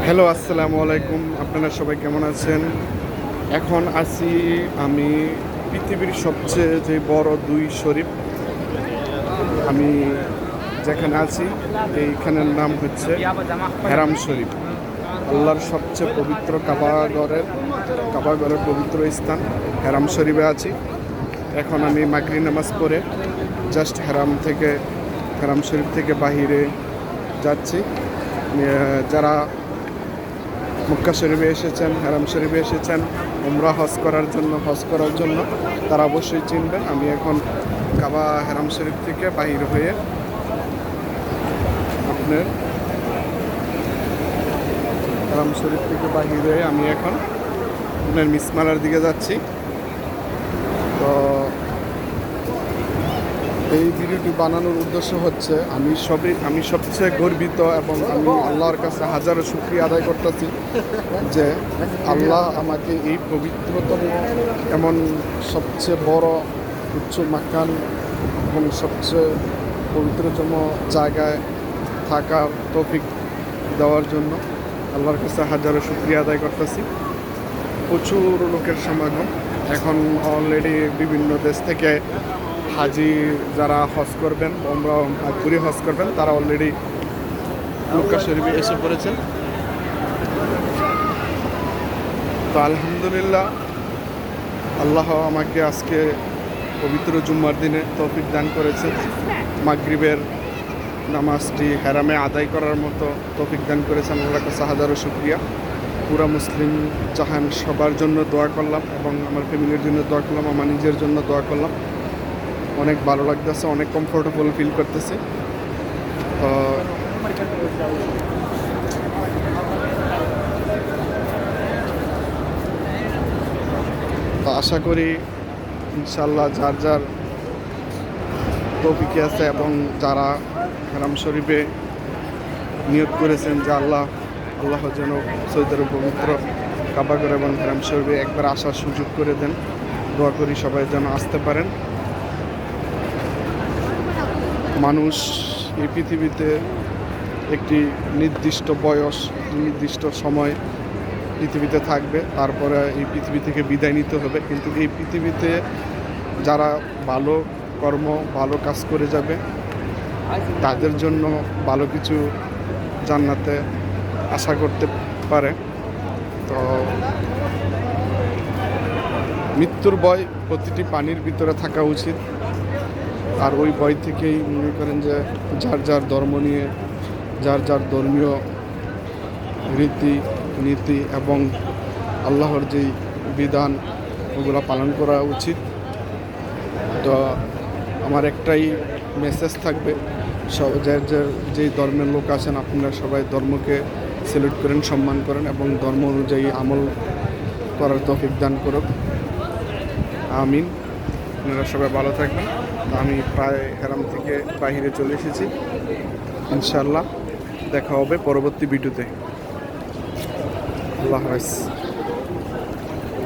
Hello, আসসালামু আলাইকুম। আপনারা সবাই কেমন আছেন? এখন আছি আমি পৃথিবীর সবচেয়ে যে বড় দুই শরীফ, আমি যেখানে আছি এইখানের নাম হচ্ছে হেরাম শরীফ। আল্লাহর সবচেয়ে পবিত্র কাবাগরের পবিত্র স্থান হেরাম শরীফে আছি। এখন আমি মাগরিব নামাজ পড়ে জাস্ট হেরাম শরীফ থেকে বাহিরে যাচ্ছি। যারা মক্কা শরীফে এসেছেন, হেরাম শরীফে এসেছেন উমরা হজ করার জন্য তারা অবশ্যই চিনবেন। আমি এখন হেরাম শরীফ থেকে বাহির হয়ে আপনার হেরাম শরীফ থেকে বাহির হয়ে আমি এখন আপনার মিসমালার দিকে যাচ্ছি। তো এই ভিডিওটি বানানোর উদ্দেশ্য হচ্ছে আমি সবচেয়ে গর্বিত এবং আমি আল্লাহর কাছে হাজারো শুকরিয়া আদায় করতেছি যে আল্লাহ আমাকে এই পবিত্রতম এমন সবচেয়ে বড় উচ্চ মাকান এবং সবচেয়ে পবিত্রতম জায়গায় থাকার তৌফিক দেওয়ার জন্য আল্লাহর কাছে হাজারো শুকরিয়া আদায় করতেছি। প্রচুর লোকের সমাগম। এখন অলরেডি বিভিন্ন দেশ থেকে হাজি যারা হজ করবেন, ঘুরে হজ করবেন, তারা অলরেডি মক্কা শরীফে এসে পড়েছেন। তো আলহামদুলিল্লাহ, আল্লাহ আমাকে আজকে পবিত্র জুম্মার দিনে তৌফিক দান করেছে মাগরিবের নামাজটি হেরামে আদায় করার মতো তৌফিক দান করেছেন। আল্লাহর কাছে হাজারো শুকরিয়া। পুরা মুসলিম জাহান সবার জন্য দোয়া করলাম এবং আমার ফ্যামিলির জন্য দোয়া করলাম, আমার নিজের জন্য দোয়া করলাম। অনেক ভালো লাগতেছে, অনেক কমফোর্টেবল ফিল করতেছি। তো আশা করি ইনশাল্লাহ যার যার তৌফিকে আছে এবং যারা হেরাম শরীফে নিয়ত করেছেন যে আল্লাহ যেন সৌদের পবিত্র কাবাগর এবং হেরাম শরীফে একবার আসার সুযোগ করে দেন। দোয়া করি সবাই যেন আসতে পারেন। মানুষ এই পৃথিবীতে একটি নির্দিষ্ট বয়স, নির্দিষ্ট সময় পৃথিবীতে থাকবে, তারপরে এই পৃথিবী থেকে বিদায় নিতে হবে। কিন্তু এই পৃথিবীতে যারা ভালো ভালো কাজ করে যাবে তাদের জন্য ভালো কিছু জান্নাতে আশা করতে পারে। তো মৃত্যুর ভয় প্রতিটি পানির ভিতরে থাকা উচিত। আর ওই ভয় থেকেই মনে করেন যে যার যার ধর্ম নিয়ে যার যার ধর্মীয় রীতি এবং আল্লাহর যেই বিধান ওগুলো পালন করা উচিত। তো আমার একটাই মেসেজ থাকবে, যেই ধর্মের লোক আছেন আপনারা সবাই ধর্মকে সেলুট করেন, সম্মান করেন এবং ধর্ম অনুযায়ী আমল করার তৌফিক দান করুক। আমিন। আপনারা সবাই ভালো থাকবেন। আমি প্রায় হেরাম থেকে বাহিরে চলে এসেছি। ইনশাআল্লাহ দেখা হবে পরবর্তী ভিডিওতে। আল্লাহ হাফেজ।